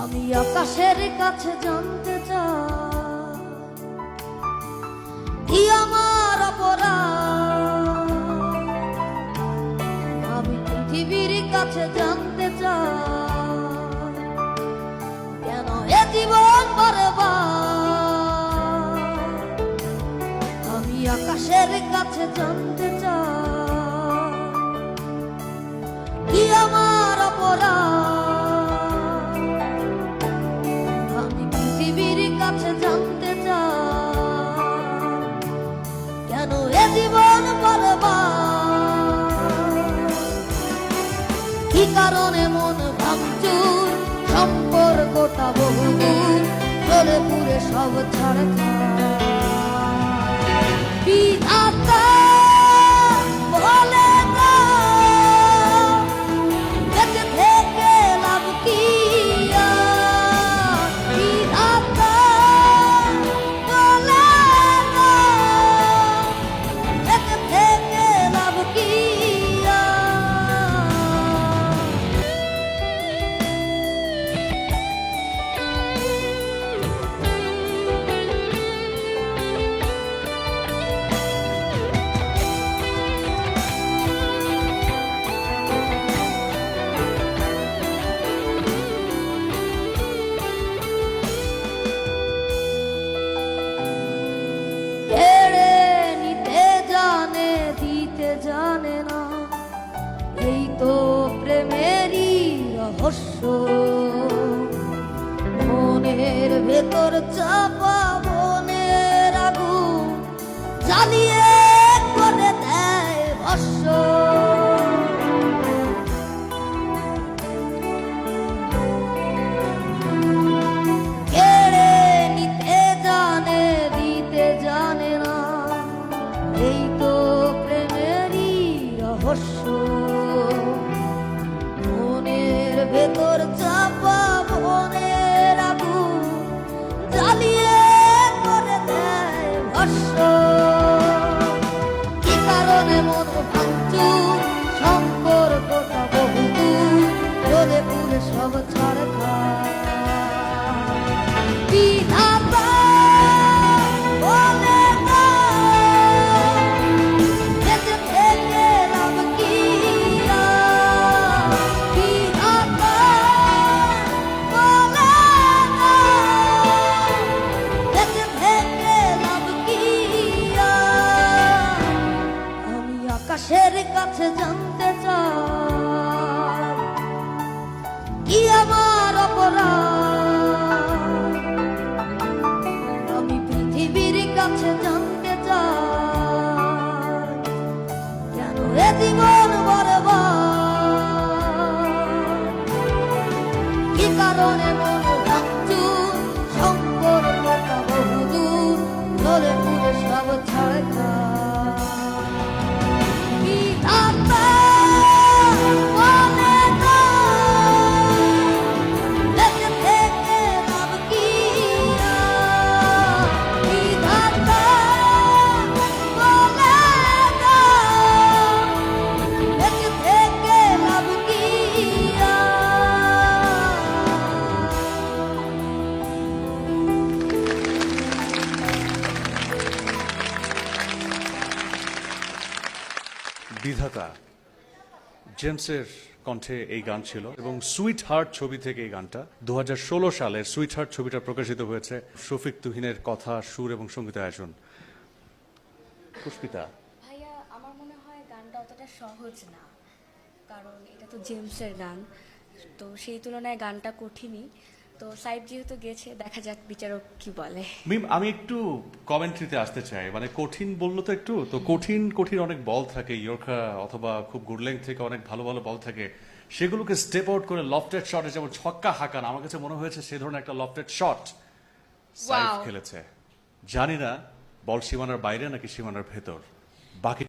আমি আকাশের কাছে জানতে চাই কি আমার অপরাধ। আমি পৃথিবীর কাছে জানতে চাই কেন এ জীবন বরবাদ। আমি আকাশের কাছে জানতে চাই কি আমার অপরাধ। কাছে জানতে চাই কেন এ জীবন বরবাদ। কি কারণে মন ভাঙচুর, সম্পর্কটা বহুদূর, জ্বলে পুড়ে সব ছাড়খাড়। বিধাতা বলে দাও, বেঁচে থেকে লাভ কি? জানে না এই তো প্রেমেরই রহস্য। মনের ভেতর চাপা মনের আগুন জ্বালিয়ে করে দেয় ভস্য। কেড়ে নিতে জানে দিতে জানে না এই তো রহস্য। মনের ভেতর চাপা মনের আগুন জ্বালিয়ে করে দেয় ভস্য। কি কারণে মন ভাঙচুর, সম্পর্কটা বহুদূর, জ্বলে পুড়ে সব ছাড়খাড়। বিধাতা বলে আকাশের কাছে জানতে চাই কি আমার অপরাধ। আমি পৃথিবীর কাছে জানতে চাই কেন এ জীবন বরবাদ। কি কারণে মন ভাঙচুর, সম্পর্কটা বহুদূর, জ্বলে পুড়ে সব ছাড়খাড়। বিধাতা জেমসের কণ্ঠে এই গান ছিল এবং সুইট হার্ট ছবি থেকে এই গানটা 2016 সালে সুইট হার্ট ছবিটা প্রকাশিত হয়েছে। শফিক তুহিনের কথা, সুর এবং সঙ্গীত আয়োজন। পুষ্পিতা ভাইয়া, আমার মনে হয় গানটা অতটা সহজ না, কারণ এটা তো জেমসের গান, তো সেই তুলনায় গানটা কঠিনই। তো সাইব যেহেতু গেছে, দেখা যাক বিচারক কি বলে। মিম, আমি একটু কমেন্ট্রিতে আসতে চাই। মানে কঠিন বললো তো একটু, তো কঠিন কঠিন অনেক বল থাকে ইয়র্কার অথবা খুব গুড লেন্থ থেকে অনেক ভালো ভালো বল থাকে, সেগুলোকে স্টেপ আউট করে লফটেড শটে যেমন ছক্কা হাঁকান, আমার কাছে মনে হয়েছে সেই ধরনের একটা লফটেড শট সাইফ খেলেছে। জানি না বল সীমানার বাইরে নাকি সীমানার ভেতর, বাকি